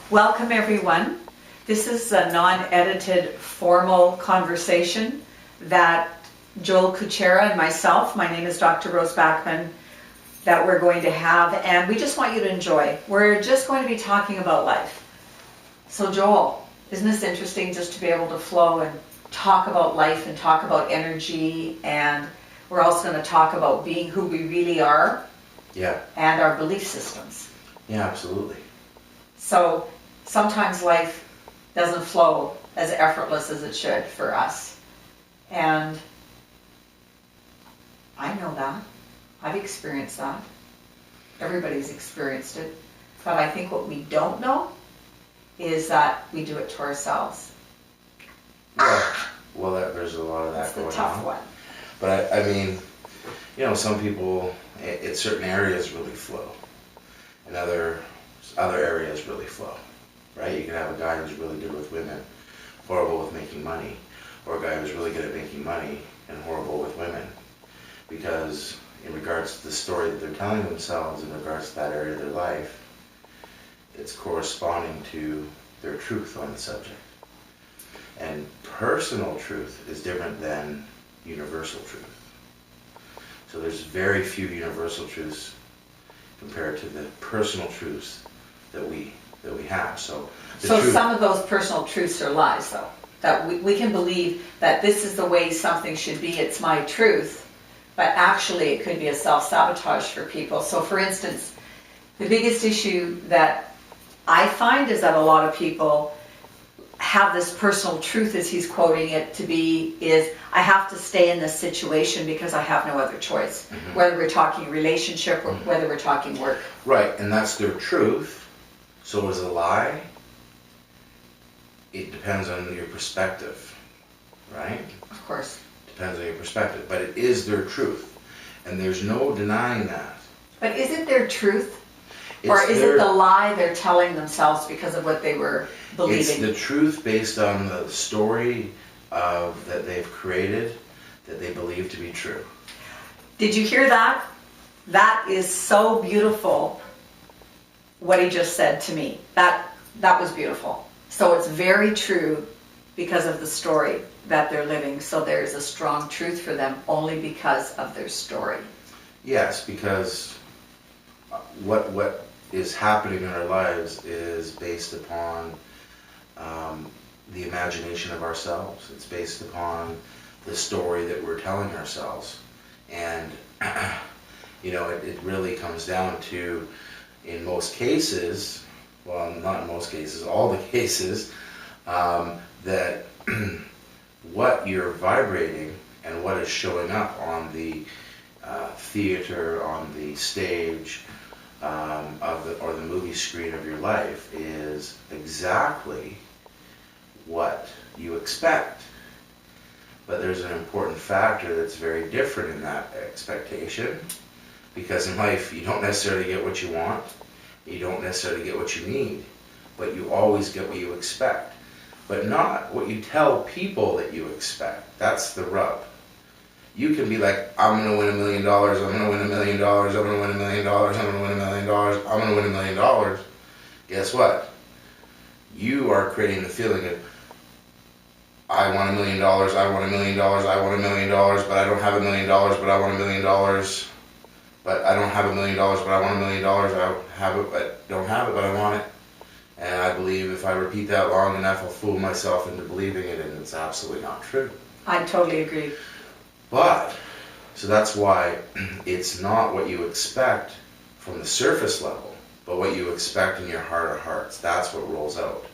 Welcome everyone. This is a non-edited formal conversation that Joel Kutschera and myself, my name is Dr. Rose Backman, that we're going to have, and we just want you to enjoy. We're just going to be talking about life. So Joel, isn't this interesting just to be able to flow and talk about life and talk about energy, and we're also going to talk about being who we really are. Yeah. And our belief systems. Yeah, absolutely. So sometimes life doesn't flow as effortless as it should for us. And I know that. I've experienced that. Everybody's experienced it. But I think what we don't know is that we do it to ourselves. Well, there's a lot of that going on. It's the tough one. But I mean, you know, some people in certain areas really flow, and other areas really flow, right? You can have a guy who's really good with women, horrible with making money, or a guy who's really good at making money and horrible with women, because in regards to the story that they're telling themselves in regards to that area of their life, it's corresponding to their truth on the subject. And personal truth is different than universal truth. So there's very few universal truths compared to the personal truths that we have. So some of those personal truths are lies, though. That we can believe that this is the way something should be, it's my truth, but actually it could be a self-sabotage for people. So for instance, the biggest issue that I find is that a lot of people have this personal truth, as he's quoting it to be, is I have to stay in this situation because I have no other choice. Mm-hmm. Whether we're talking relationship or whether we're talking work. Right, and that's their truth. So is a lie. It depends on your perspective, right? Of course. Depends on your perspective, but it is their truth, and there's no denying that. But is it their truth? Or is it the lie they're telling themselves because of what they were believing? It's the truth based on the story that they've created that they believe to be true. Did you hear that? That is so beautiful, what he just said to me. That was beautiful. So it's very true because of the story that they're living. So there's a strong truth for them only because of their story. Yes, because what is happening in our lives is based upon the imagination of ourselves. It's based upon the story that we're telling ourselves. And, you know, it really comes down to, in most cases, well, not in most cases, all the cases, that what you're vibrating and what is showing up on the theater, on the stage, or the movie screen of your life is exactly what you expect. But there's an important factor that's very different in that expectation, because in life you don't necessarily get what you want, you don't necessarily get what you need, but you always get what you expect, but not what you tell people that you expect. That's the rub. You can be like, I'm going to win $1 million, I'm going to win $1 million, I'm going to win $1 million, I'm going to win $1 million, I'm going to win $1 million. Guess what? You are creating the feeling of, I want $1 million, I want $1 million, I want $1 million, but I don't have $1 million, but I want $1 million. But I don't have $1 million, but I want $1 million. I have it, but don't have it, but I want it. And I believe if I repeat that long enough, I'll fool myself into believing it, and it's absolutely not true. I totally agree. But, so that's why it's not what you expect from the surface level, but what you expect in your heart of hearts. That's what rolls out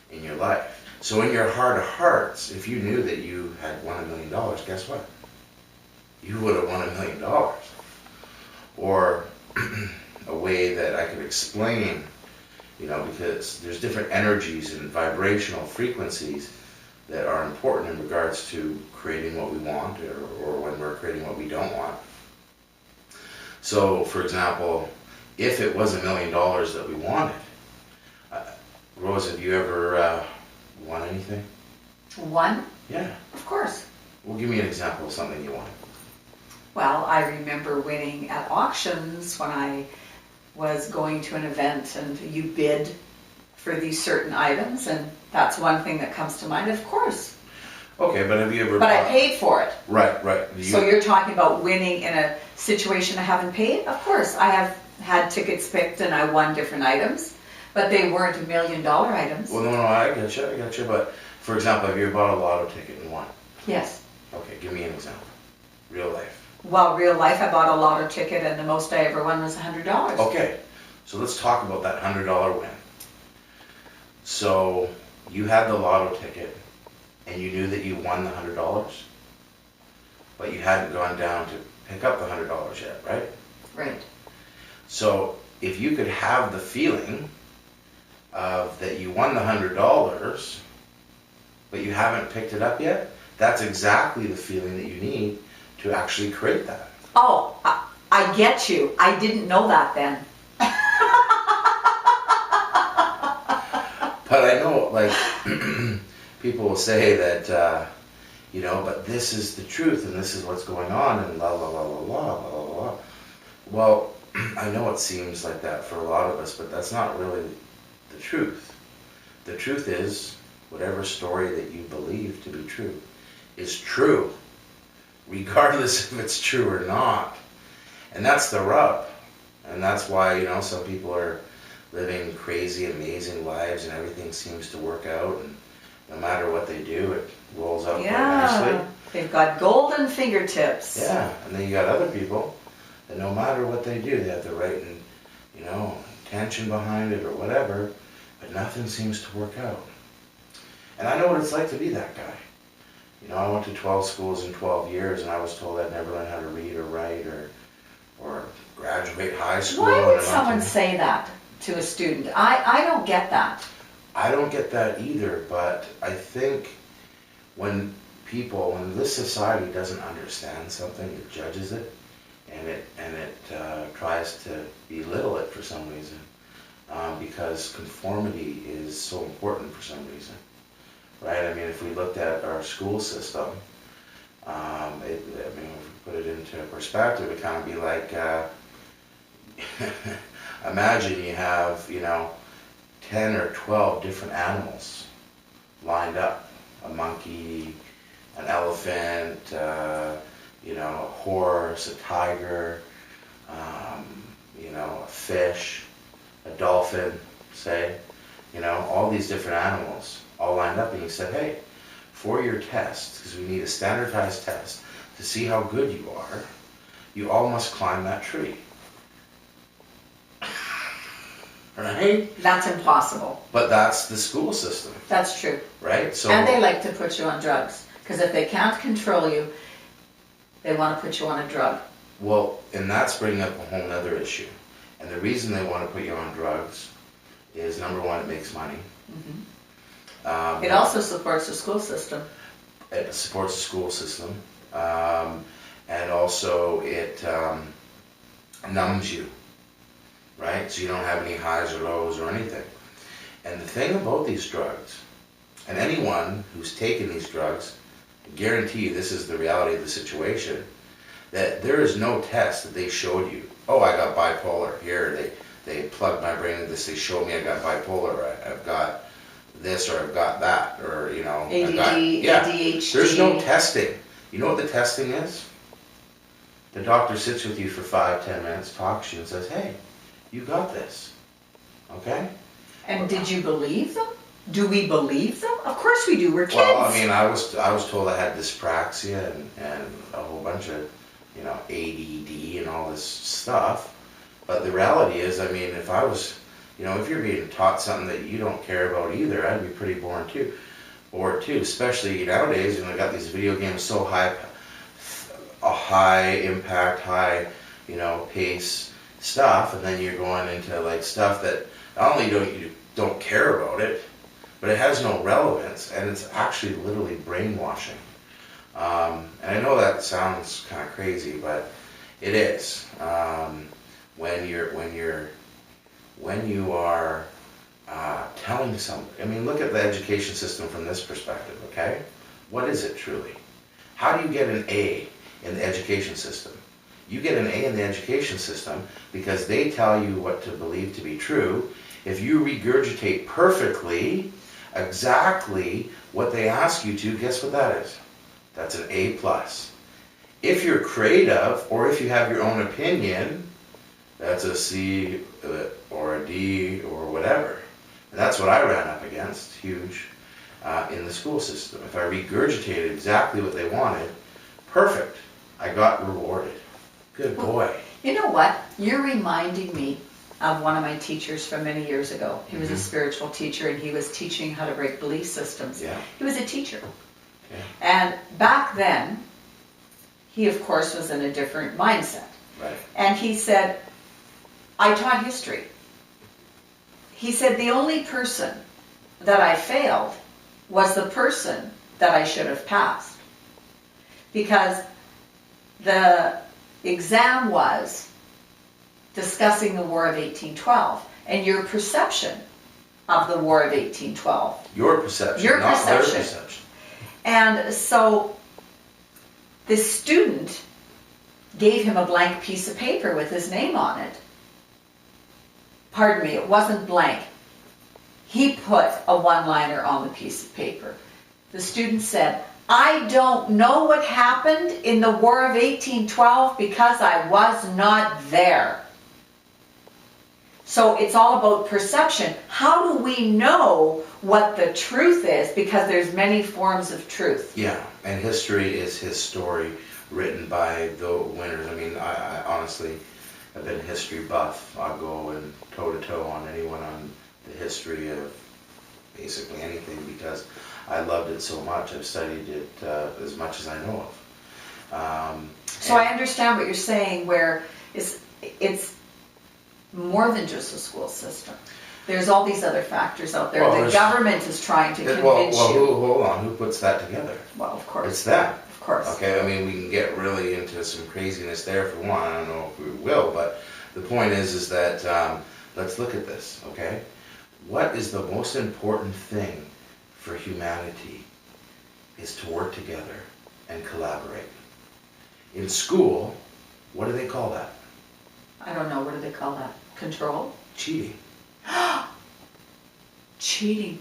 in your life. So in your heart of hearts, if you knew that you had won $1 million, guess what? You would have won $1 million. Or a way that I could explain, you know, because there's different energies and vibrational frequencies that are important in regards to creating what we want, or when we're creating what we don't want. So, for example, if it was $1 million that we wanted, Rose, have you ever won anything? Won? Yeah. Of course. Well, give me an example of something you won. Well, I remember winning at auctions when I was going to an event and you bid for these certain items, and that's one thing that comes to mind, of course. Okay, but have you ever... But I paid for it. Right. So you're talking about winning in a situation I haven't paid? Of course, I have had tickets picked and I won different items, but they weren't $1 million items. Well, no, I get you, but for example, have you ever bought a lotto ticket and won? Yes. Okay, give me an example. Real life. Well, real life, I bought a lotto ticket and the most I ever won was $100. Okay, so let's talk about that $100 win. So you had the lotto ticket and you knew that you won the $100, but you hadn't gone down to pick up the $100 yet, right? Right. So if you could have the feeling of that you won the $100, but you haven't picked it up yet, that's exactly the feeling that you need to actually create that. Oh, I get you. I didn't know that then. But I know, like, people will say that, but this is the truth and this is what's going on and la la la la la la la la. Well, I know it seems like that for a lot of us, but that's not really the truth. The truth is, whatever story that you believe to be true is true, regardless if it's true or not. And that's the rub. And that's why, some people are living crazy, amazing lives and everything seems to work out. And no matter what they do, it rolls out quite nicely. They've got golden fingertips. Yeah, and then you got other people that no matter what they do, they have the right intention behind it or whatever, but nothing seems to work out. And I know what it's like to be that guy. I went to 12 schools in 12 years and I was told I'd never learn how to read or write or graduate high school. Why would someone say that to a student? I don't get that. I don't get that either, but I think when this society doesn't understand something, it judges it and it tries to belittle it for some reason, because conformity is so important for some reason. Right? I mean, if we looked at our school system, if we put it into perspective, it kind of be like, imagine you have, 10 or 12 different animals lined up. A monkey, an elephant, a horse, a tiger, a fish, a dolphin, say, all these different animals all lined up, and you said, hey, for your test, because we need a standardized test to see how good you are, you all must climb that tree. Right? That's impossible. But that's the school system. That's true. Right? So, and they like to put you on drugs, because if they can't control you, they want to put you on a drug. Well, and that's bringing up a whole other issue. And the reason they want to put you on drugs is, number one, it makes money. Mm-hmm. It also supports the school system. It supports the school system. And also it numbs you, right? So you don't have any highs or lows or anything. And the thing about these drugs, and anyone who's taken these drugs, I guarantee you this is the reality of the situation, that there is no test that they showed you. Oh, I got bipolar. Here, they plugged my brain into this. They showed me I got bipolar. I've got this or I've got that, or ADD, ADHD. There's no testing. You know what the testing is? The doctor sits with you for 5-10 minutes, talks to you and says, hey, you got this. Okay? And did you believe them? Do we believe them? Of course we do. We're kids. Well, I mean, I was told I had dyspraxia and a whole bunch of ADD and all this stuff. But the reality is, I mean, if I was, if you're being taught something that you don't care about either, I'd be pretty bored too. Especially nowadays, they got these video games so high impact, high, pace stuff, and then you're going into like stuff that not only don't care about it, but it has no relevance, and it's actually literally brainwashing. And I know that sounds kind of crazy, but it is. When you are telling somebody, I mean, look at the education system from this perspective, okay? What is it truly? How do you get an A in the education system? You get an A in the education system because they tell you what to believe to be true, If you regurgitate perfectly exactly what they ask you to, guess what that is? That's an A+. If you're creative, or if you have your own opinion, that's a C or a D or whatever. And that's what I ran up against, huge, in the school system. If I regurgitated exactly what they wanted, perfect, I got rewarded. Good boy. You know what? You're reminding me of one of my teachers from many years ago. He was a spiritual teacher, and he was teaching how to break belief systems. Yeah. He was a teacher. Okay. And back then, he of course was in a different mindset. Right. And he said, I taught history. He said, the only person that I failed was the person that I should have passed. Because the exam was discussing the War of 1812 and your perception of the War of 1812. Your perception, Your not perception. their perception. And so this student gave him a blank piece of paper with his name on it. Pardon me, it wasn't blank. He put a one-liner on the piece of paper. The student said, I don't know what happened in the War of 1812 because I was not there. So it's all about perception. How do we know what the truth is? Because there's many forms of truth. Yeah, and history is his story written by the winners. I mean, I honestly have been a history buff. I'll go and toe-to-toe on anyone on the history of basically anything because I loved it so much. I've studied it as much as I know of. So I understand what you're saying, where it's more than just a school system. There's all these other factors out there. Well, the government is trying to convince you. Hold on, who puts that together? Well, of course. It's them. Of course. Okay, I mean, we can get really into some craziness there for one. I don't know if we will, but the point is that let's look at this, okay? What is the most important thing for humanity is to work together and collaborate. In school, what do they call that? I don't know, what do they call that? Control? Cheating. Cheating.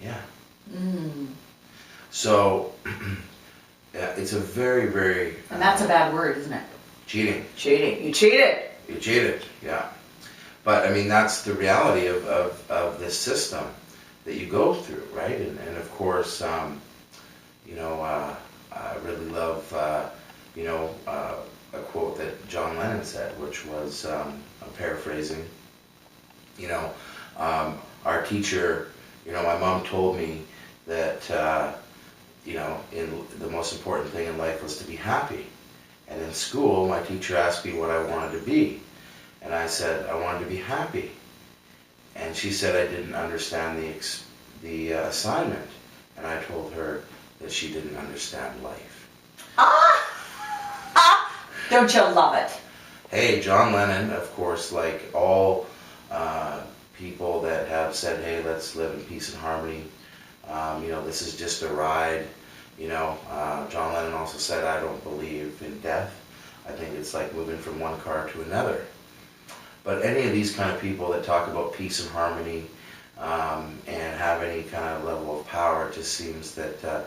Yeah. Mm. So, yeah, it's a very, very... And that's a bad word, isn't it? Cheating. Cheating. You cheated. You cheated, yeah. But, I mean, that's the reality of this system that you go through, right? And of course, you know, I really love, you know, a quote that John Lennon said, which was, I'm paraphrasing, you know, our teacher, you know, my mom told me that, you know, the most important thing in life was to be happy. And in school, my teacher asked me what I wanted to be. And I said, I wanted to be happy. And she said I didn't understand the assignment. And I told her that she didn't understand life. Don't you love it? Hey, John Lennon, of course, like all people that have said, hey, let's live in peace and harmony. You know, this is just a ride. You know, John Lennon also said, I don't believe in death. I think it's like moving from one car to another. But any of these kind of people that talk about peace and harmony and have any kind of level of power, it just seems that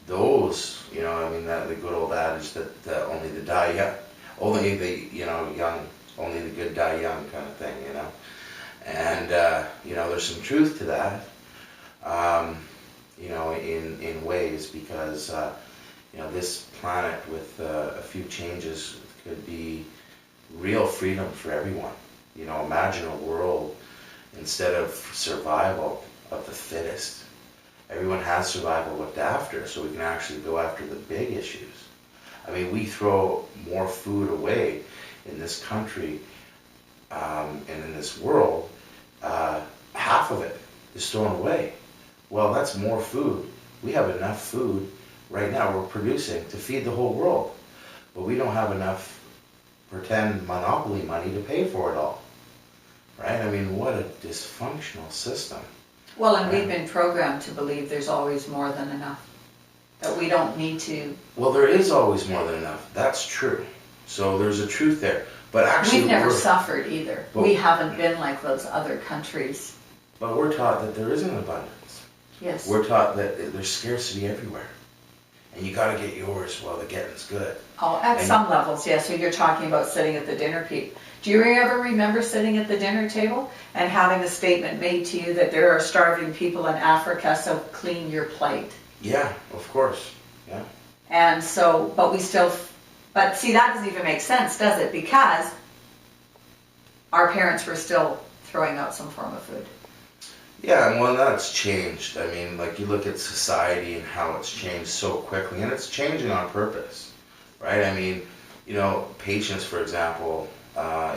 those, you know, I mean, that the good old adage that only the die young, only the, you know, young, only the good die young kind of thing, you know. And, you know, there's some truth to that, you know, in ways because, you know, this planet with a few changes could be real freedom for everyone. You know, imagine a world instead of survival of the fittest. Everyone has survival looked after, so we can actually go after the big issues. I mean, we throw more food away in this country and in this world. Half of it is thrown away. Well, that's more food. We have enough food right now we're producing to feed the whole world, but we don't have enough pretend monopoly money to pay for it all. Right? I mean, what a dysfunctional system. Well, and we've been programmed to believe there's always more than enough. That we don't need to... Well, there is always more than enough. That's true. So there's a truth there. But actually, we've never suffered either. We haven't been like those other countries. But we're taught that there isn't abundance. Yes. We're taught that there's scarcity everywhere. And you got to get yours while the getting's good. Oh, at some levels, yes. So you're talking about sitting at the dinner table. Do you ever remember sitting at the dinner table and having a statement made to you that there are starving people in Africa, so clean your plate? Yeah, of course. Yeah. And so, but see, that doesn't even make sense, does it? Because our parents were still throwing out some form of food. Yeah, and well, that's changed. I mean, like you look at society and how it's changed so quickly, and it's changing on purpose, right? I mean, patience, for example,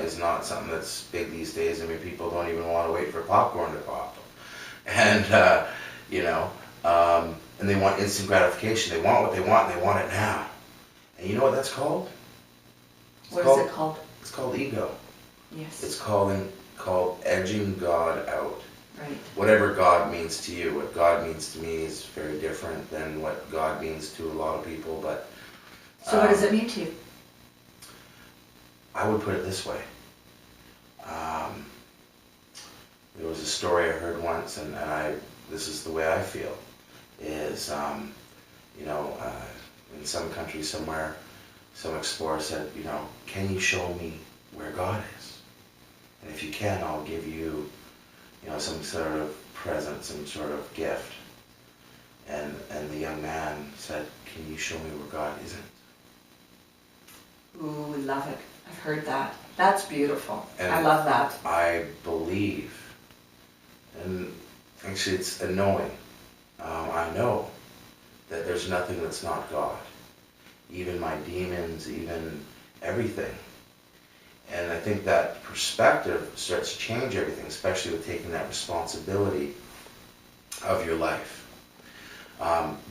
is not something that's big these days. I mean, people don't even want to wait for popcorn to pop. And, and they want instant gratification. They want what they want, and they want it now. And you know what that's called? What is it called? It's called ego. Yes. It's called edging God out. Right. Whatever God means to you, what God means to me is very different than what God means to a lot of people. But so what does it mean to you? I would put it this way. There was a story I heard once, and this is the way I feel, is, in some country somewhere, some explorer said, can you show me where God is? And if you can, I'll give you, some sort of present, some sort of gift. And the young man said, can you show me where God isn't? Ooh, we love it. I've heard that. That's beautiful. And I love that. I believe, and actually it's a knowing. I know that there's nothing that's not God. Even my demons, even everything. And I think that perspective starts to change everything, especially with taking that responsibility of your life.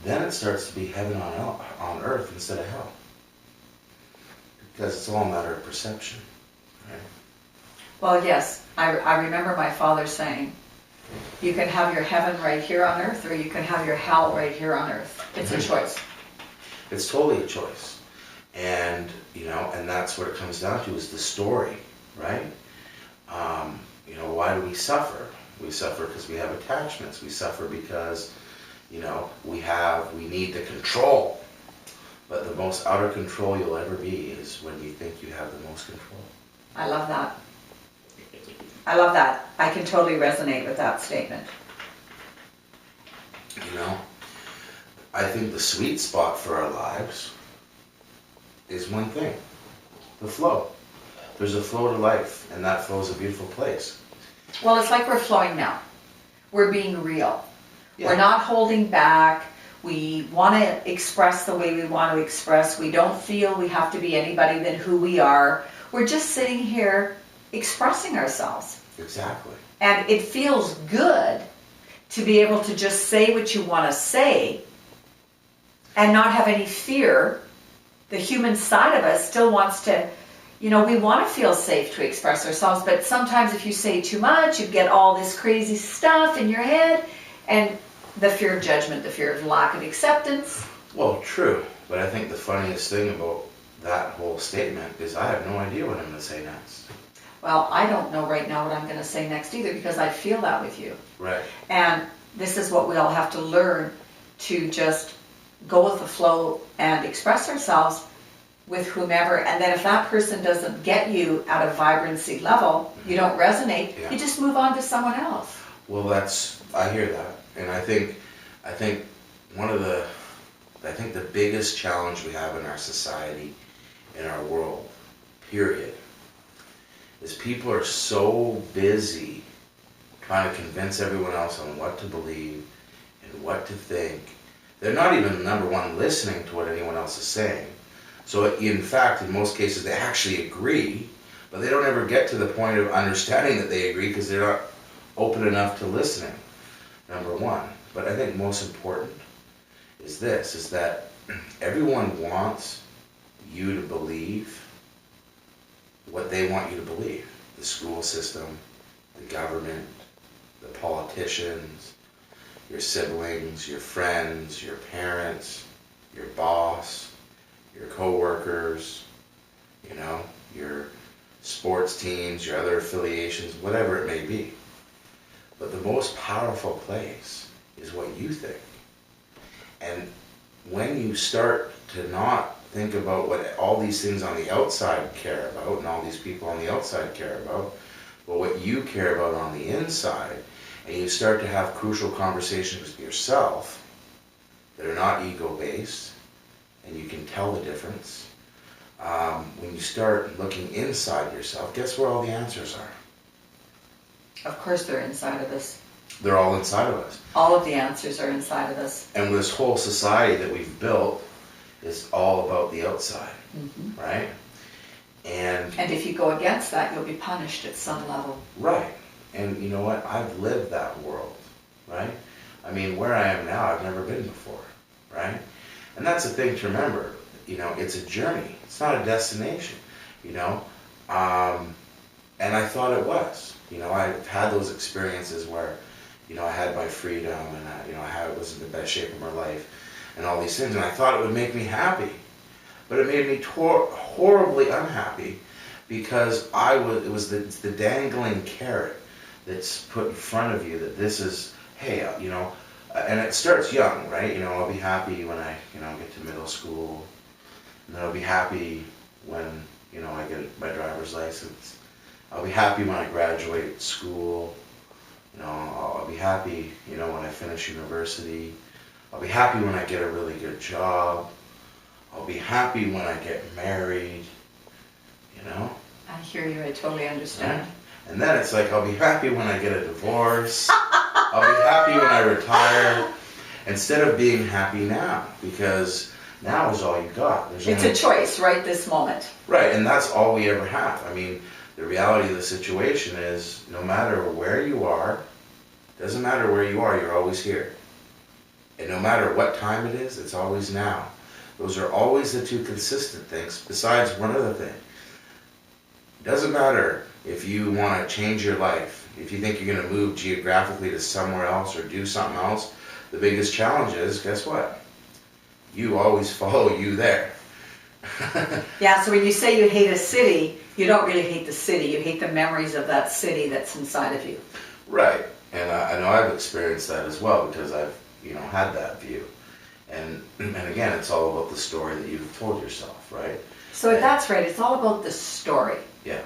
Then it starts to be heaven on earth instead of hell. Because it's all a matter of perception, right? Well, yes. I remember my father saying, you can have your heaven right here on earth, or you can have your hell right here on earth. It's a choice. It's totally a choice. And, and that's what it comes down to, is the story, right? Why do we suffer? We suffer because we have attachments. We suffer because, we need the control. But the most out of control you'll ever be is when you think you have the most control. I love that. I love that. I can totally resonate with that statement. I think the sweet spot for our lives is one thing, the flow. There's a flow to life, and that flow is a beautiful place. Well, it's like we're flowing now. We're being real. Yeah. We're not holding back. We want to express the way we want to express. We don't feel we have to be anybody than who we are. We're just sitting here expressing ourselves. Exactly. And it feels good to be able to just say what you want to say and not have any fear. The human side of us still wants to, we want to feel safe to express ourselves, but sometimes if you say too much, you get all this crazy stuff in your head, and the fear of judgment, the fear of lack of acceptance. Well, true, but I think the funniest thing about that whole statement is I have no idea what I'm going to say next. Well, I don't know right now what I'm going to say next either, because I feel that with you. Right. And this is what we all have to learn, to just go with the flow and express ourselves with whomever. And then if that person doesn't get you at a vibrancy level, you don't resonate, you just move on to someone else. Well, I hear that. And I think the biggest challenge we have in our society, in our world, period, is people are so busy trying to convince everyone else on what to believe and what to think. They're not even, number one, listening to what anyone else is saying. So in fact, in most cases, they actually agree, but they don't ever get to the point of understanding that they agree because they're not open enough to listening, number one. But I think most important is that everyone wants you to believe what they want you to believe. The school system, the government, the politicians, your siblings, your friends, your parents, your boss, your co-workers, your sports teams, your other affiliations, whatever it may be. But the most powerful place is what you think. And when you start to not think about what all these things on the outside care about, and all these people on the outside care about, but what you care about on the inside, and you start to have crucial conversations with yourself that are not ego-based, and you can tell the difference. When you start looking inside yourself, guess where all the answers are? Of course they're inside of us. They're all inside of us. All of the answers are inside of us. And this whole society that we've built is all about the outside, right? And if you go against that, you'll be punished at some level. right. And you know what? I've lived that world, right? I mean, where I am now, I've never been before, right? And that's the thing to remember. You know, it's a journey. It's not a destination, you know? And I thought it was. You know, I've had those experiences where, you know, I had my freedom and, I was in the best shape of my life and all these things. And I thought it would make me happy. But it made me horribly unhappy because it was the dangling carrot that's put in front of you that this is, hey, and it starts young, right? You know, I'll be happy when I, get to middle school. And then I'll be happy when, I get my driver's license. I'll be happy when I graduate school. I'll be happy, when I finish university. I'll be happy when I get a really good job. I'll be happy when I get married, I hear you, I totally understand. Right? And then it's like, I'll be happy when I get a divorce. I'll be happy when I retire. Instead of being happy now, because now is all you got. It's a choice right this moment. Right, and that's all we ever have. I mean, the reality of the situation is no matter where you are, doesn't matter where you are, you're always here. And no matter what time it is, it's always now. Those are always the two consistent things, besides one other thing. Doesn't matter if you want to change your life, if you think you're going to move geographically to somewhere else or do something else, the biggest challenge is, guess what? You always follow you there. Yeah, so when you say you hate a city, you don't really hate the city, you hate the memories of that city that's inside of you. Right, and I know I've experienced that as well because I've, had that view. And again, it's all about the story that you've told yourself, right? So that's right, it's all about the story. Yeah.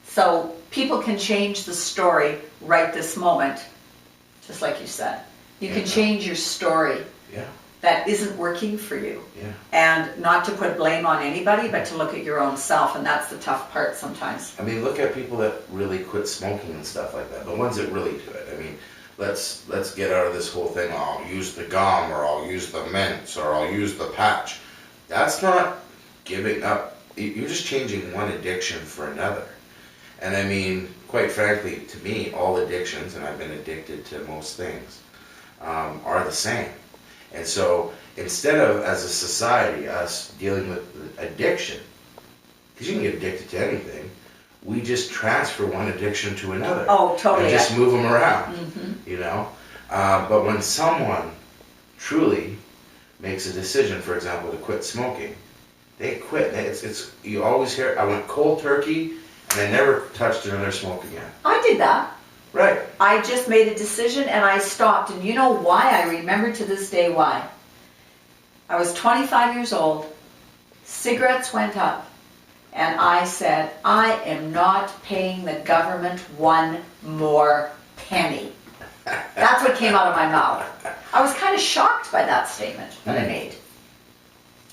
So people can change the story right this moment, just like you said. You can change your story. Yeah. That isn't working for you. Yeah. And not to put blame on anybody, but to look at your own self, and that's the tough part sometimes. I mean, look at people that really quit smoking and stuff like that. The ones that really do it. I mean, let's get out of this whole thing, I'll use the gum, or I'll use the mints, or I'll use the patch. That's not giving up. You're just changing one addiction for another. And I mean, quite frankly, to me, all addictions, and I've been addicted to most things, are the same. And so instead of, as a society, us dealing with addiction, because you can get addicted to anything, we just transfer one addiction to another. Oh, totally. And just move them around, But when someone truly makes a decision, for example, to quit smoking, they quit. You always hear, I went cold turkey, and I never touched another smoke again. I did that. Right. I just made a decision and I stopped. And you know why? I remember to this day why. I was 25 years old, cigarettes went up, and I said, I am not paying the government one more penny. That's what came out of my mouth. I was kind of shocked by that statement that I made.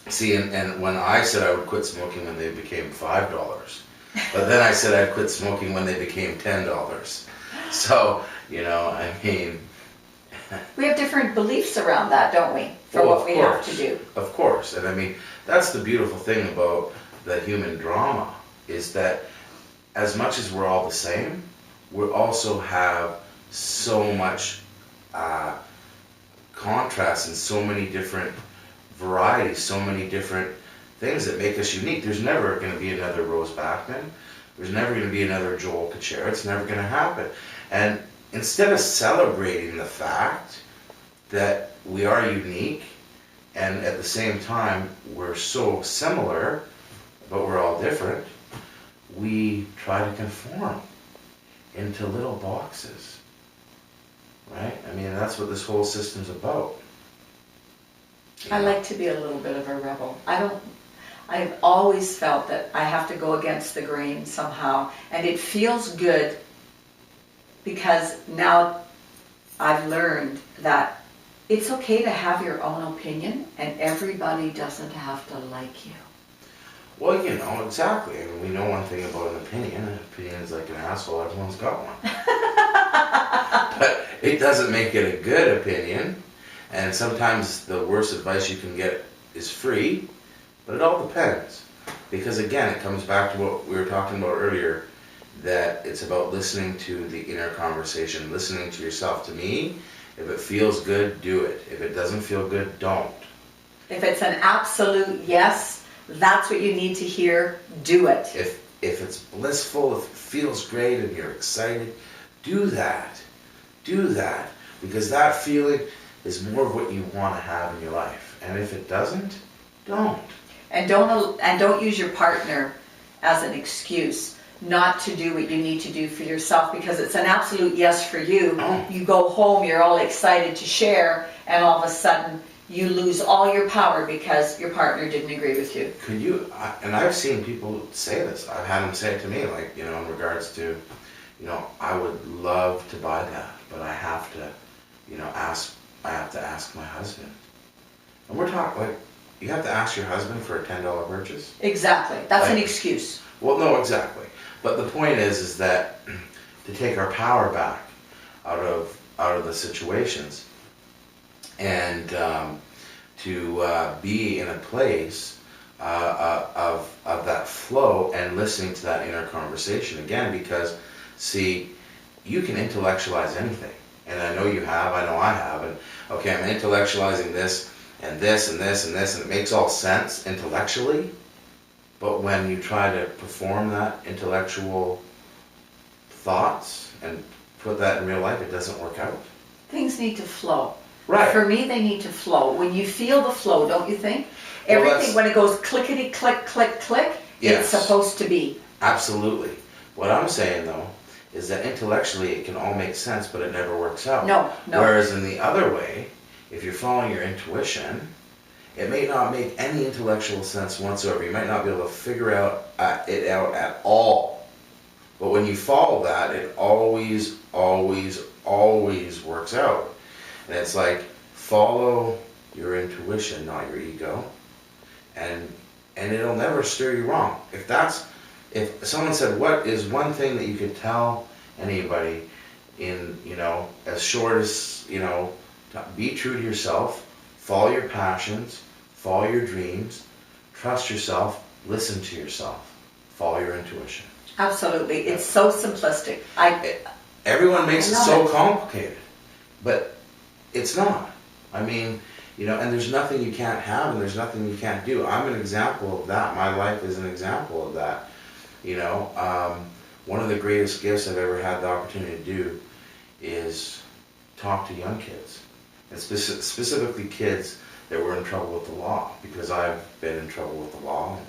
See, and when I said I would quit smoking when they became $5, but then I said I'd quit smoking when they became $10. So, I mean... We have different beliefs around that, don't we? For what we have to do. Of course. And I mean, that's the beautiful thing about the human drama, is that as much as we're all the same, we also have so much contrast and so many different varieties, so many different things that make us unique. There's never going to be another Rose Backman. There's never going to be another Joel Kutschera. It's never going to happen. And instead of celebrating the fact that we are unique and at the same time we're so similar, but we're all different, we try to conform into little boxes, right? I mean, that's what this whole system's about. I like to be a little bit of a rebel. I've always felt that I have to go against the grain somehow, and it feels good because now I've learned that it's okay to have your own opinion, and everybody doesn't have to like you. Well, you know, exactly. I mean, we know one thing about an opinion. An opinion is like an asshole. Everyone's got one. But it doesn't make it a good opinion. And sometimes the worst advice you can get is free. But it all depends. Because again, it comes back to what we were talking about earlier, that it's about listening to the inner conversation, listening to yourself. To me, if it feels good, do it. If it doesn't feel good, don't. If it's an absolute yes, that's what you need to hear, do it. If it's blissful, if it feels great and you're excited, do that. Do that. Because that feeling is more of what you want to have in your life. And if it doesn't, don't. And don't use your partner as an excuse not to do what you need to do for yourself, because it's an absolute yes for you. Oh. You go home, you're all excited to share, and all of a sudden you lose all your power because your partner didn't agree with you. Could you, and I've seen people say this, I've had them say it to me, like, you know, in regards to, you know, I would love to buy that, but I have to, you know, I have to ask my husband. And we're talking, like, you have to ask your husband for a $10 purchase? Exactly. That's Like, an excuse. Well, no, exactly. But the point is that to take our power back out of the situations, and to be in a place of that flow and listening to that inner conversation again. Because, see, you can intellectualize anything, and I know you have. I know I have. And okay, I'm intellectualizing this and this and this and this, and it makes all sense intellectually. But when you try to perform that intellectual thoughts and put that in real life, it doesn't work out. Things need to flow. Right. For me, they need to flow. When you feel the flow, don't you think? Everything, when it goes clickety, click, click, click, Yes. it's supposed to be. Absolutely. What I'm saying, though, is that intellectually it can all make sense, but it never works out. No. Whereas in the other way, if you're following your intuition, it may not make any intellectual sense whatsoever. You might not be able to figure it out at all. But when you follow that, it always, always, always works out. And it's like, follow your intuition, not your ego. And it'll never steer you wrong. If someone said, what is one thing that you could tell anybody in, you know, as short as, you know, be true to yourself, follow your passions, follow your dreams, trust yourself, listen to yourself, follow your intuition. Absolutely. It's so simplistic. Everyone makes it love so it. complicated, but it's not. I mean, you know, and there's nothing you can't have and there's nothing you can't do. I'm an example of that. My life is an example of that. You know, one of the greatest gifts I've ever had the opportunity to do is talk to young kids, and specifically kids that were in trouble with the law, because I've been in trouble with the law and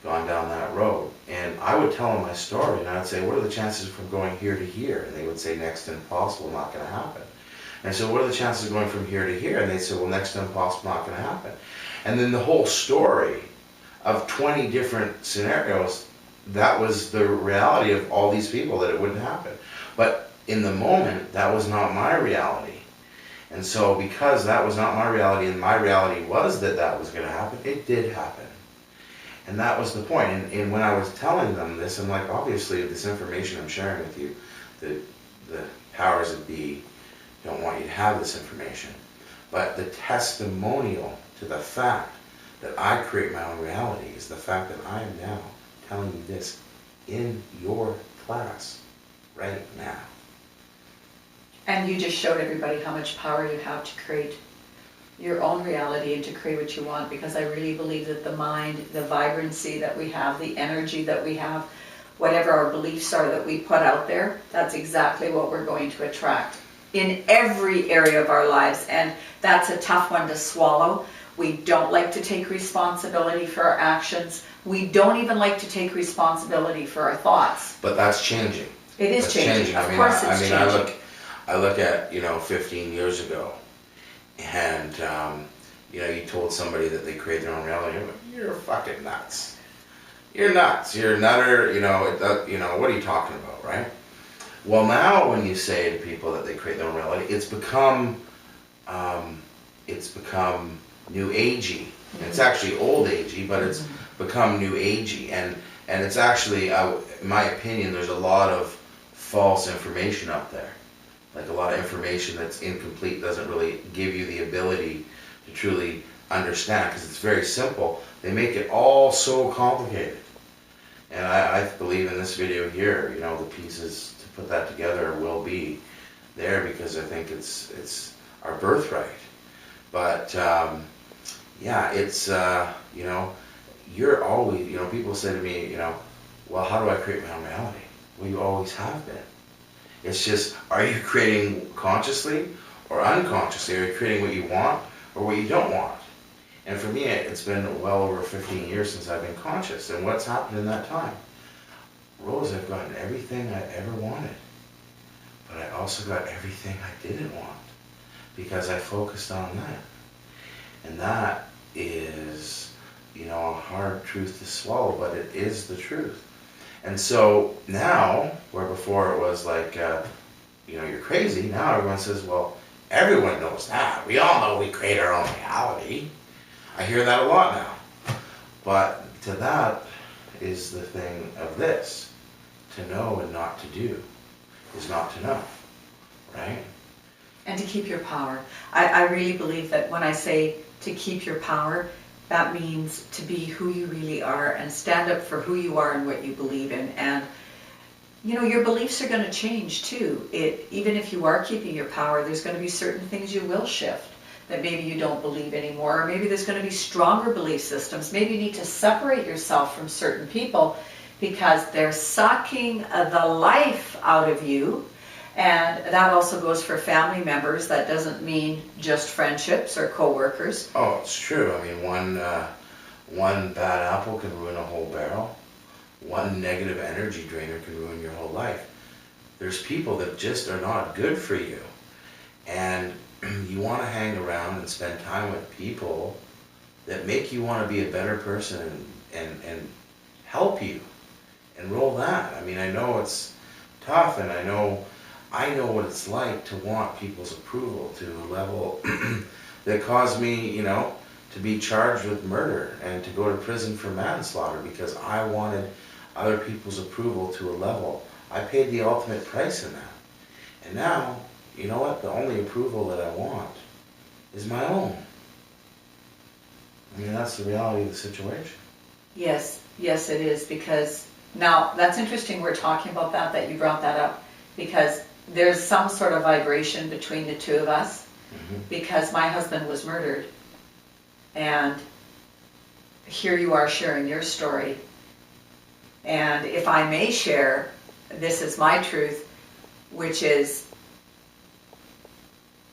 gone down that road. And I would tell them my story, and I'd say, what are the chances from going here to here? And they would say, next to impossible, not going to happen. And so what are the chances of going from here to here? And they'd say, well, next to impossible, not going to happen. And then the whole story of 20 different scenarios, that was the reality of all these people, that it wouldn't happen. But in the moment, that was not my reality. And so because that was not my reality, and my reality was that that was going to happen, it did happen. And that was the point. And when I was telling them this, I'm like, obviously this information I'm sharing with you, the powers that be don't want you to have this information. But the testimonial to the fact that I create my own reality is the fact that I am now telling you this in your class right now. And you just showed everybody how much power you have to create your own reality and to create what you want, because I really believe that the mind, the vibrancy that we have, the energy that we have, whatever our beliefs are that we put out there, that's exactly what we're going to attract in every area of our lives. And that's a tough one to swallow. We don't like to take responsibility for our actions, We don't even like to take responsibility for our thoughts. But that's changing. It is That's changing. Of I mean, course I it's mean, changing. I look at, 15 years ago, and, you told somebody that they create their own reality, you're like, you're fucking nuts. You're nuts. You're a nutter, what are you talking about, right? Well, now when you say to people that they create their own reality, it's become new agey. Mm-hmm. It's actually old agey, but it's become new agey, and it's actually, in my opinion, there's a lot of false information out there. Like a lot of information that's incomplete, doesn't really give you the ability to truly understand, because it's very simple. They make it all so complicated. And I believe in this video here, the pieces to put that together will be there, because I think it's our birthright. But it's you're always, people say to me, well, how do I create my own reality? Well, you always have been. It's just, are you creating consciously or unconsciously? Are you creating what you want or what you don't want? And for me, it's been well over 15 years since I've been conscious. And what's happened in that time? Rose, I've gotten everything I ever wanted. But I also got everything I didn't want, because I focused on that. And that is, a hard truth to swallow, but it is the truth. And so now, where before it was like, you're crazy, now everyone says, well, everyone knows that. We all know we create our own reality. I hear that a lot now. But to that is the thing of this. To know and not to do is not to know, right? And to keep your power. I really believe that when I say to keep your power, that means to be who you really are and stand up for who you are and what you believe in. And, your beliefs are going to change too. Even if you are keeping your power, there's going to be certain things you will shift that maybe you don't believe anymore. Or maybe there's going to be stronger belief systems. Maybe you need to separate yourself from certain people because they're sucking the life out of you. And that also goes for family members. That doesn't mean just friendships or co-workers. Oh, it's true. I mean, one bad apple can ruin a whole barrel. One negative energy drainer can ruin your whole life. There's people that just are not good for you. And you want to hang around and spend time with people that make you want to be a better person and help you. And roll that. I mean, I know it's tough, and I know what it's like to want people's approval to a level that caused me, to be charged with murder and to go to prison for manslaughter, because I wanted other people's approval to a level. I paid the ultimate price in that. And now, you know what? The only approval that I want is my own. I mean, that's the reality of the situation. Yes, it is, because now that's interesting we're talking about that you brought that up, because there's some sort of vibration between the two of us, because my husband was murdered, and here you are sharing your story. And if I may share, this is my truth, which is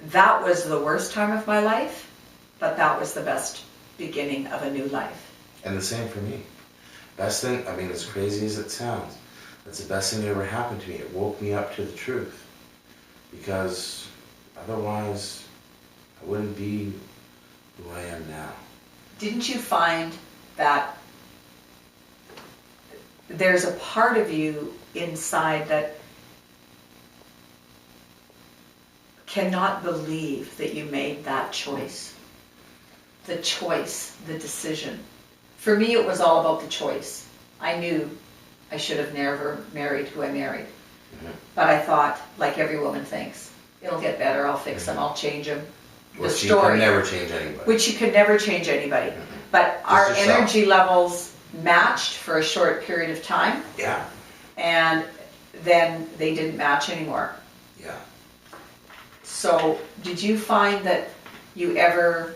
that was the worst time of my life, but that was the best beginning of a new life. And the same for me. Best thing, I mean, as crazy as it sounds, that's the best thing that ever happened to me. It woke me up to the truth, because otherwise I wouldn't be who I am now. Didn't you find that there's a part of you inside that cannot believe that you made that choice? The choice, the decision. For me, it was all about the choice. I knew I should have never married who I married. But I thought, like every woman thinks, it'll get better, I'll fix him, I'll change him. Which you can never change anybody. Which you could never change anybody. But our energy levels matched for a short period of time. Yeah. And then they didn't match anymore. Yeah. So did you find that you ever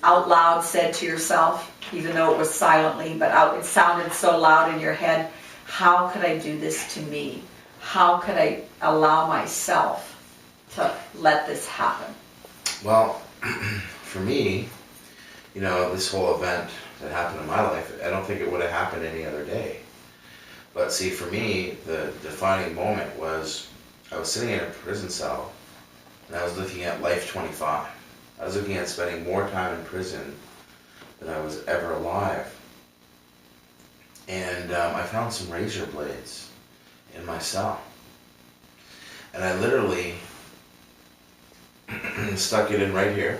out loud said to yourself, even though it was silently, but it sounded so loud in your head, how could I do this to me? How could I allow myself to let this happen? Well, for me, this whole event that happened in my life, I don't think it would have happened any other day. But see, for me, the defining moment was I was sitting in a prison cell and I was looking at life 25. I was looking at spending more time in prison than I was ever alive. And I found some razor blades in my cell. And I literally stuck it in right here.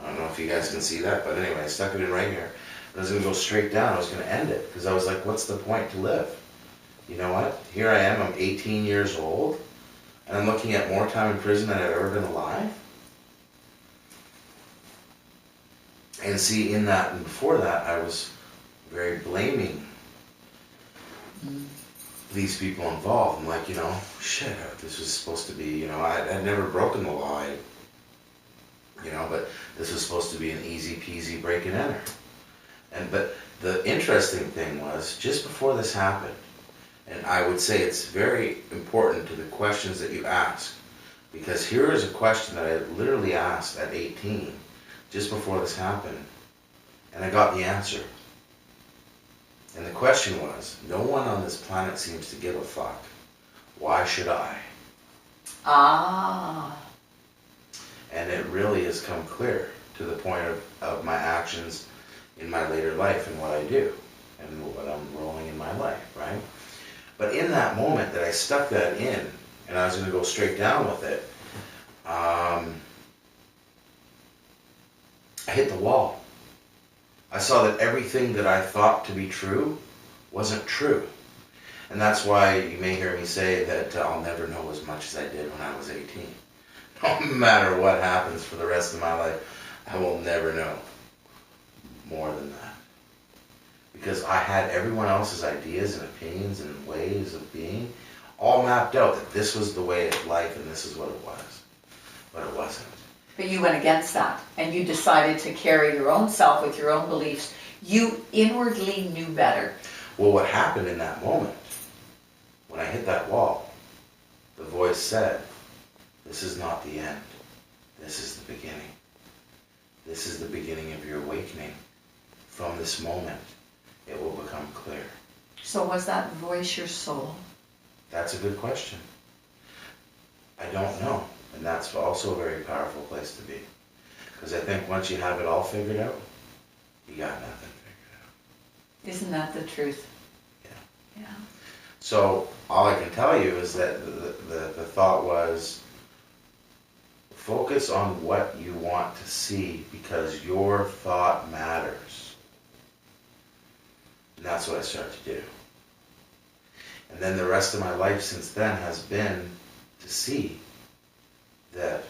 I don't know if you guys can see that, but anyway, I stuck it in right here. And I was going to go straight down. I was going to end it because I was like, what's the point to live? You know what? Here I am. I'm 18 years old. And I'm looking at more time in prison than I've ever been alive. And see, in that and before that, I was very blaming these people involved. I'm like, shit, this was supposed to be, I'd never broken the law, but this was supposed to be an easy peasy break and enter. But the interesting thing was, just before this happened, and I would say it's very important to the questions that you ask, because here is a question that I literally asked at 18, just before this happened, and I got the answer. And the question was, no one on this planet seems to give a fuck. Why should I? Ah. And it really has come clear to the point of my actions in my later life and what I do and what I'm rolling in my life, right? But in that moment that I stuck that in and I was going to go straight down with it, I hit the wall. I saw that everything that I thought to be true wasn't true. And that's why you may hear me say that I'll never know as much as I did when I was 18. No matter what happens for the rest of my life, I will never know more than that. Because I had everyone else's ideas and opinions and ways of being all mapped out, that this was the way of life and this is what it was. But it wasn't. But you went against that, and you decided to carry your own self with your own beliefs. You inwardly knew better. Well, what happened in that moment, when I hit that wall, the voice said, this is not the end. This is the beginning. This is the beginning of your awakening. From this moment, it will become clear. So was that voice your soul? That's a good question. I don't know. And that's also a very powerful place to be. Because I think once you have it all figured out, you got nothing figured out. Isn't that the truth? Yeah. Yeah. So all I can tell you is that the thought was, focus on what you want to see because your thought matters. And that's what I started to do. And then the rest of my life since then has been to see that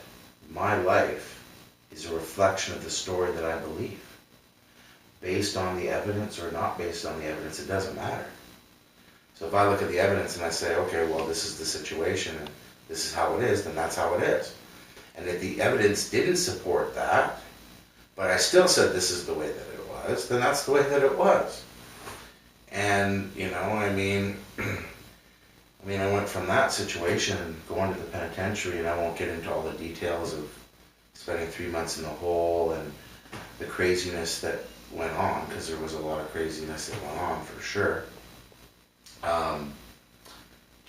my life is a reflection of the story that I believe. Based on the evidence or not based on the evidence, it doesn't matter. So if I look at the evidence and I say, okay, well, this is the situation and this is how it is, then that's how it is. And if the evidence didn't support that, but I still said this is the way that it was, then that's the way that it was. And, I went from that situation going to the penitentiary, and I won't get into all the details of spending 3 months in the hole and the craziness that went on, because there was a lot of craziness that went on for sure,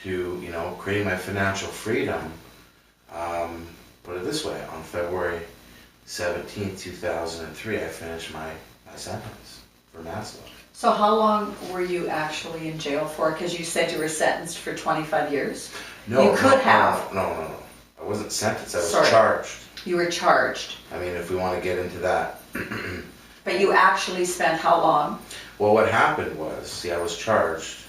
to, creating my financial freedom. Put it this way, on February 17th, 2003, I finished my sentence for manslaughter. So how long were you actually in jail for? Because you said you were sentenced for 25 years. No, you could have. No. I wasn't sentenced. I was charged. You were charged. If we want to get into that. But you actually spent how long? Well, what happened was, I was charged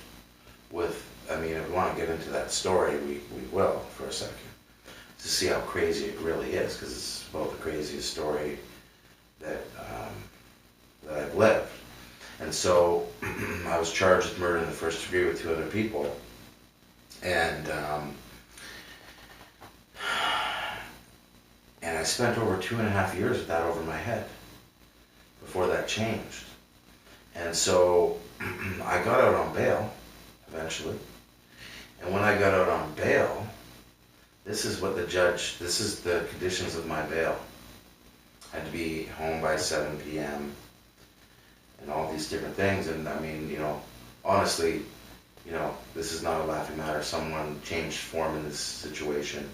with, if we want to get into that story, we will for a second, to see how crazy it really is, because it's about the craziest story that I've lived. And so I was charged with murder in the first degree with 2 other people. And I spent over 2.5 years with that over my head before that changed. And so I got out on bail eventually. And when I got out on bail, this is the conditions of my bail. I had to be home by 7 p.m. and all these different things. And I mean, honestly, this is not a laughing matter. Someone changed form in this situation.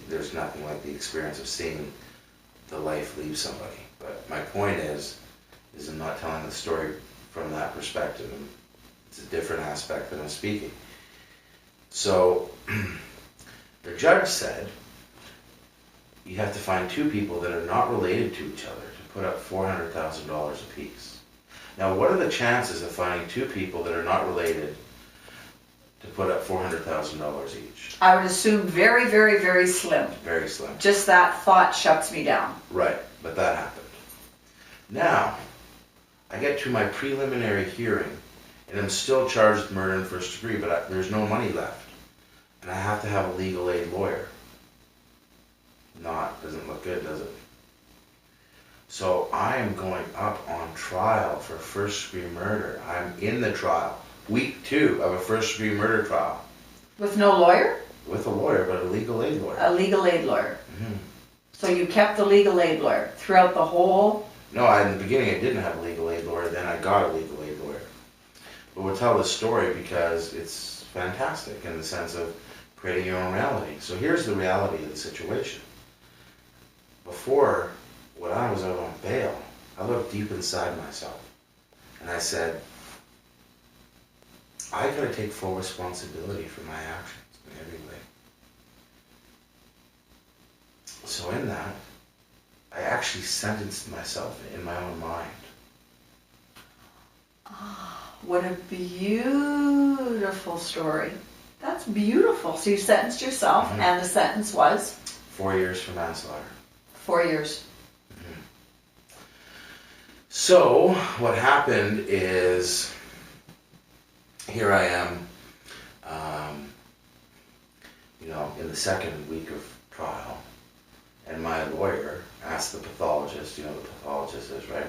There's nothing like the experience of seeing the life leave somebody. But my point is I'm not telling the story from that perspective. It's a different aspect that I'm speaking. So the judge said you have to find two people that are not related to each other to put up $400,000 apiece. Now, what are the chances of finding two people that are not related to put up $400,000 each? I would assume very, very, very slim. Very slim. Just that thought shuts me down. Right, but that happened. Now, I get to my preliminary hearing, and I'm still charged with murder in first degree, but there's no money left. And I have to have a legal aid lawyer. Doesn't look good, does it? So I am going up on trial for first degree murder. I'm in the trial. Week 2 of a first degree murder trial. With no lawyer? With a lawyer, but a legal aid lawyer. A legal aid lawyer. Mm-hmm. So you kept the legal aid lawyer throughout the whole... No, in the beginning I didn't have a legal aid lawyer, then I got a legal aid lawyer. But we'll tell this story because it's fantastic in the sense of creating your own reality. So here's the reality of the situation. Before, when I was out on bail, I looked deep inside myself and I said, I gotta take full responsibility for my actions in every way. So in that, I actually sentenced myself in my own mind. Oh, what a beautiful story. That's beautiful. So you sentenced yourself, and the sentence was? 4 years for manslaughter. 4 years. Mm-hmm. So what happened is, here I am, in the second week of trial, and my lawyer asked the pathologist, the pathologist is, right?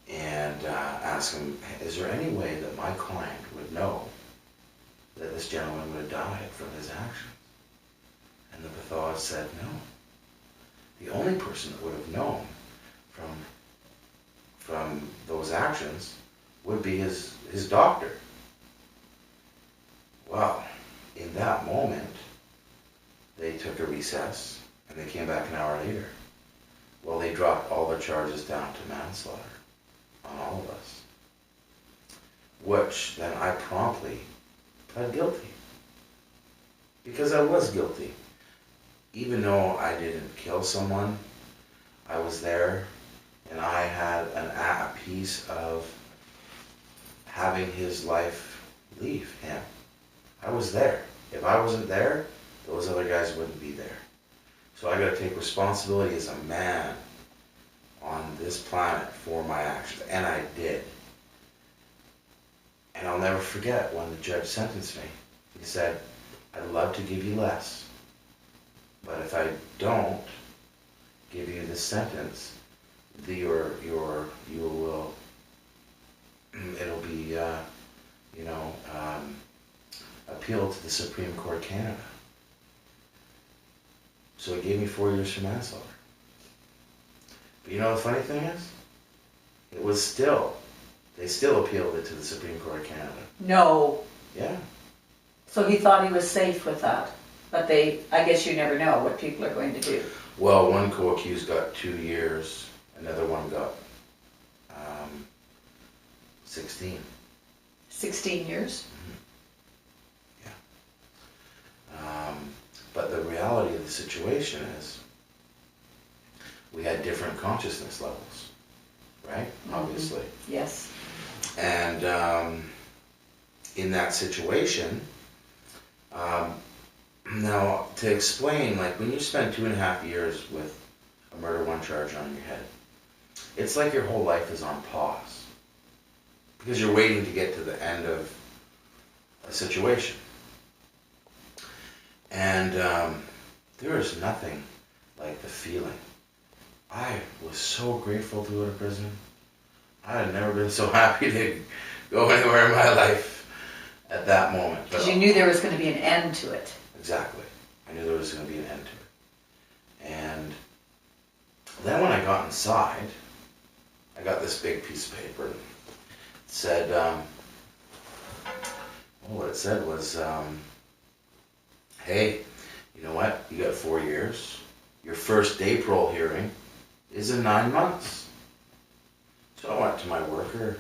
And asked him, is there any way that my client would know that this gentleman would have died from his actions? And the pathologist said, no. The only person that would have known from those actions would be his doctor. Well, in that moment, they took a recess and they came back an hour later. Well, they dropped all their charges down to manslaughter on all of us, which then I promptly pled guilty because I was guilty. Even though I didn't kill someone, I was there and I had a piece of having his life leave him. I was there. If I wasn't there, those other guys wouldn't be there. So I got to take responsibility as a man on this planet for my actions, and I did. And I'll never forget when the judge sentenced me. He said, I'd love to give you less, but if I don't give you this sentence, it'll be appealed to the Supreme Court of Canada. So he gave me 4 years for manslaughter. But you know the funny thing is? They still appealed it to the Supreme Court of Canada. No. Yeah. So he thought he was safe with that. But I guess you never know what people are going to do. Well, one co-accused got 2 years, another one got 16. 16 years? Yeah. But the reality of the situation is we had different consciousness levels, right? Mm-hmm. Obviously. Yes. And in that situation, now to explain, like when you spend 2.5 years with a murder one charge on your head, it's like your whole life is on pause because you're waiting to get to the end of a situation. And there is nothing like the feeling. I was so grateful to go to prison. I had never been so happy to go anywhere in my life at that moment. Because you knew there was going to be an end to it. Exactly. I knew there was going to be an end to it. And then when I got inside, I got this big piece of paper. It said, what it said was, hey, you know what? You got 4 years. Your first day parole hearing is in 9 months. So I went to my worker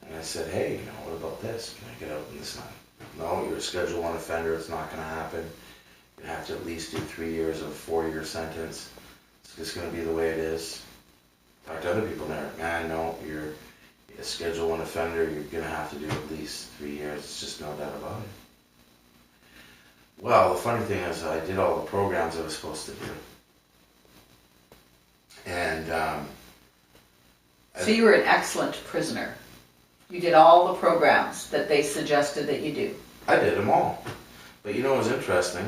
and I said, hey, you know, what about this? Can I get out in this night? No, you're a Schedule 1 offender. It's not going to happen. You have to at least do 3 years of a 4-year sentence. It's just going to be the way it is. Talk to other people there. Man, no, you're a Schedule 1 offender. You're going to have to do at least 3 years. It's just no doubt about it. Well, the funny thing is I did all the programs I was supposed to do. And so you were an excellent prisoner. You did all the programs that they suggested that you do. I did them all. But you know what was interesting?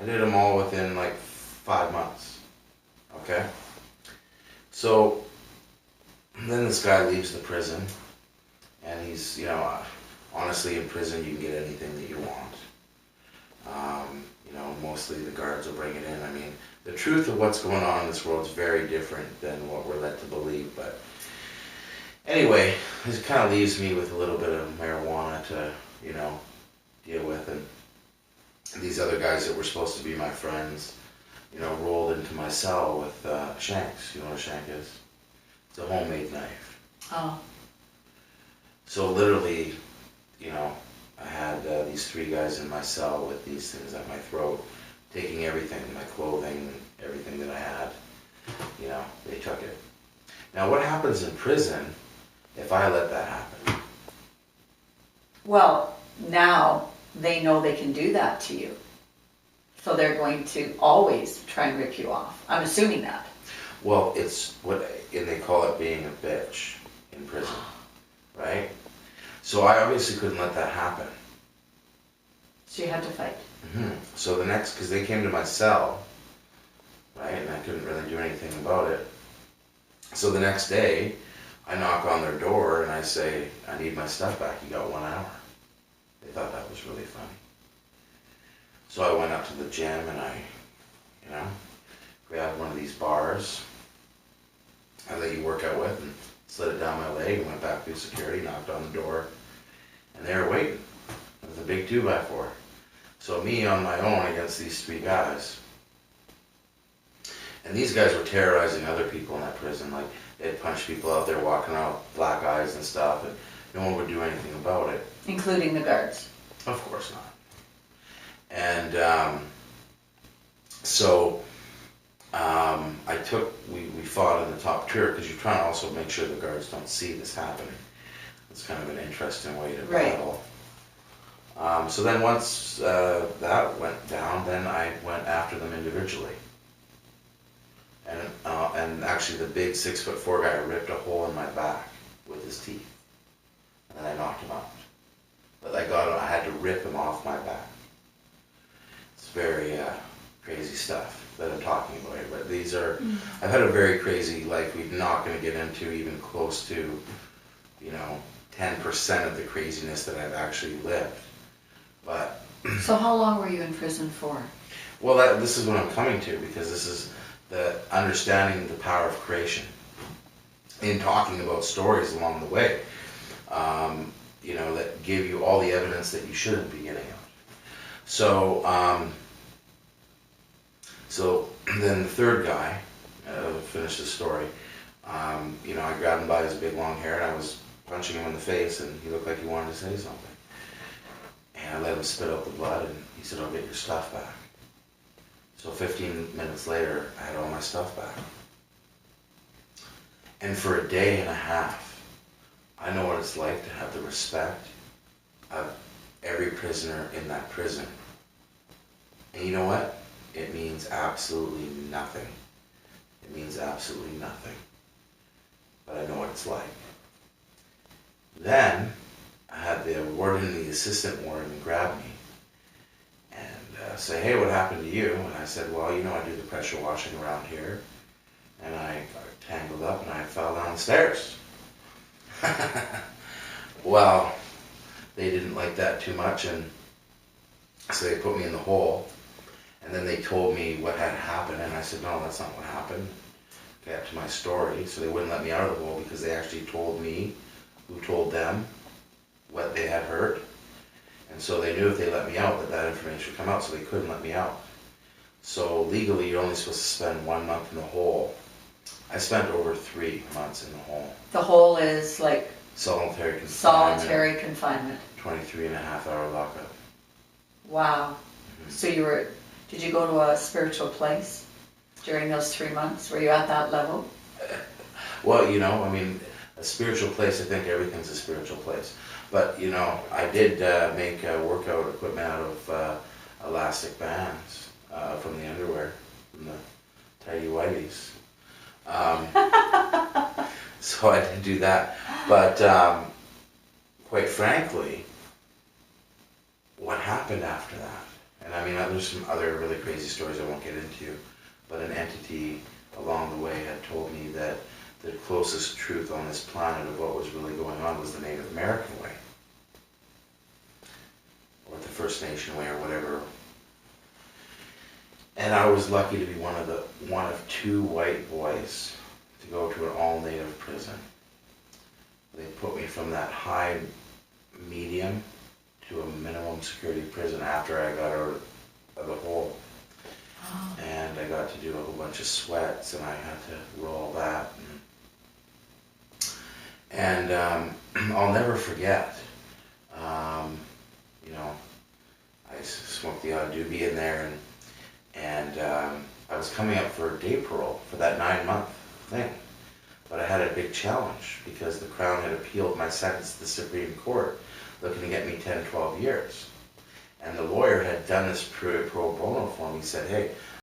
I did them all within like 5 months. Okay? So then this guy leaves the prison, and he's, you know, honestly in prison you can get anything that you want. You know, mostly the guards will bring it in. I mean, the truth of what's going on in this world is very different than what we're led to believe. But anyway, this kind of leaves me with a little bit of marijuana to, you know, deal with. And these other guys that were supposed to be my friends, you know, rolled into my cell with shanks. You know what a shank is? It's a homemade knife. Oh. So literally, you know, I had these 3 guys in my cell with these things at my throat, taking everything, my clothing, everything that I had. You know, they took it. Now, what happens in prison if I let that happen? Well, now they know they can do that to you. So they're going to always try and rip you off. I'm assuming that. Well, it's and they call it being a bitch in prison, right? So I obviously couldn't let that happen. So you had to fight. So the next, because they came to my cell, right, and I couldn't really do anything about it. So the next day, I knock on their door and I say, I need my stuff back. You got 1 hour. They thought that was really funny. So I went up to the gym and I, you know, grabbed one of these bars that you work out with and slid it down my leg and went back through security, knocked on the door, and they were waiting with a big 2x4. So me on my own against these 3 guys. And these guys were terrorizing other people in that prison. Like, they'd punch people out there walking around with black eyes and stuff, and no one would do anything about it. Including the guards. Of course not. And so we fought in the top tier because you're trying to also make sure the guards don't see this happening. It's kind of an interesting way to battle. So then once that went down, then I went after them individually. And actually the big 6'4" guy ripped a hole in my back with his teeth. And then I knocked him out. But I had to rip him off my back. It's very crazy stuff that I'm talking about here. But these are, I've had a very crazy life. We're not going to get into even close to, you know, 10% of the craziness that I've actually lived. But so how long were you in prison for? Well, this is what I'm coming to, because this is the understanding the power of creation in talking about stories along the way, you know, that give you all the evidence that you shouldn't be getting out. So, so then the third guy, finish the story, you know, I grabbed him by his big long hair and I was punching him in the face and he looked like he wanted to say something. And I let him spit out the blood and he said, I'll get your stuff back. So 15 minutes later, I had all my stuff back. And for a day and a half, I know what it's like to have the respect of every prisoner in that prison. And you know what? It means absolutely nothing. It means absolutely nothing. But I know what it's like. Then, I had the warden and the assistant warden grab me and say, hey, what happened to you? And I said, well, you know, I do the pressure washing around here. And I got tangled up and I fell down the stairs. Well, they didn't like that too much, and so they put me in the hole. And then they told me what had happened, and I said, no, that's not what happened. get to my story, so they wouldn't let me out of the hole because they actually told me who told them what they had heard. And so they knew if they let me out that that information would come out, so they couldn't let me out. So legally, you're only supposed to spend 1 month in the hole. I spent over 3 months in the hole. The hole is like Solitary confinement. solitary confinement. 23.5-hour lockup. Wow. So did you go to a spiritual place during those 3 months? Were you at that level? Well, you know, I mean, a spiritual place, I think everything's a spiritual place. But, you know, I did make workout equipment out of elastic bands from the underwear, from the tidy whities. So I did do that. But quite frankly, what happened after that? And I mean, there's some other really crazy stories I won't get into, but an entity along the way had told me that the closest truth on this planet of what was really going on was the Native American way, or the First Nation way, or whatever. And I was lucky to be one of 2 white boys to go to an all-native prison. They put me from that high medium to a minimum security prison after I got out of the hole. Oh. And I got to do a whole bunch of sweats, and I had to roll that. And I'll never forget, you know, I smoked the odd doobie in there, and I was coming up for day parole for that 9-month thing. But I had a big challenge because the Crown had appealed my sentence to the Supreme Court, looking to get me 10, 12 years. And the lawyer had done this pro bono for me. He said, hey,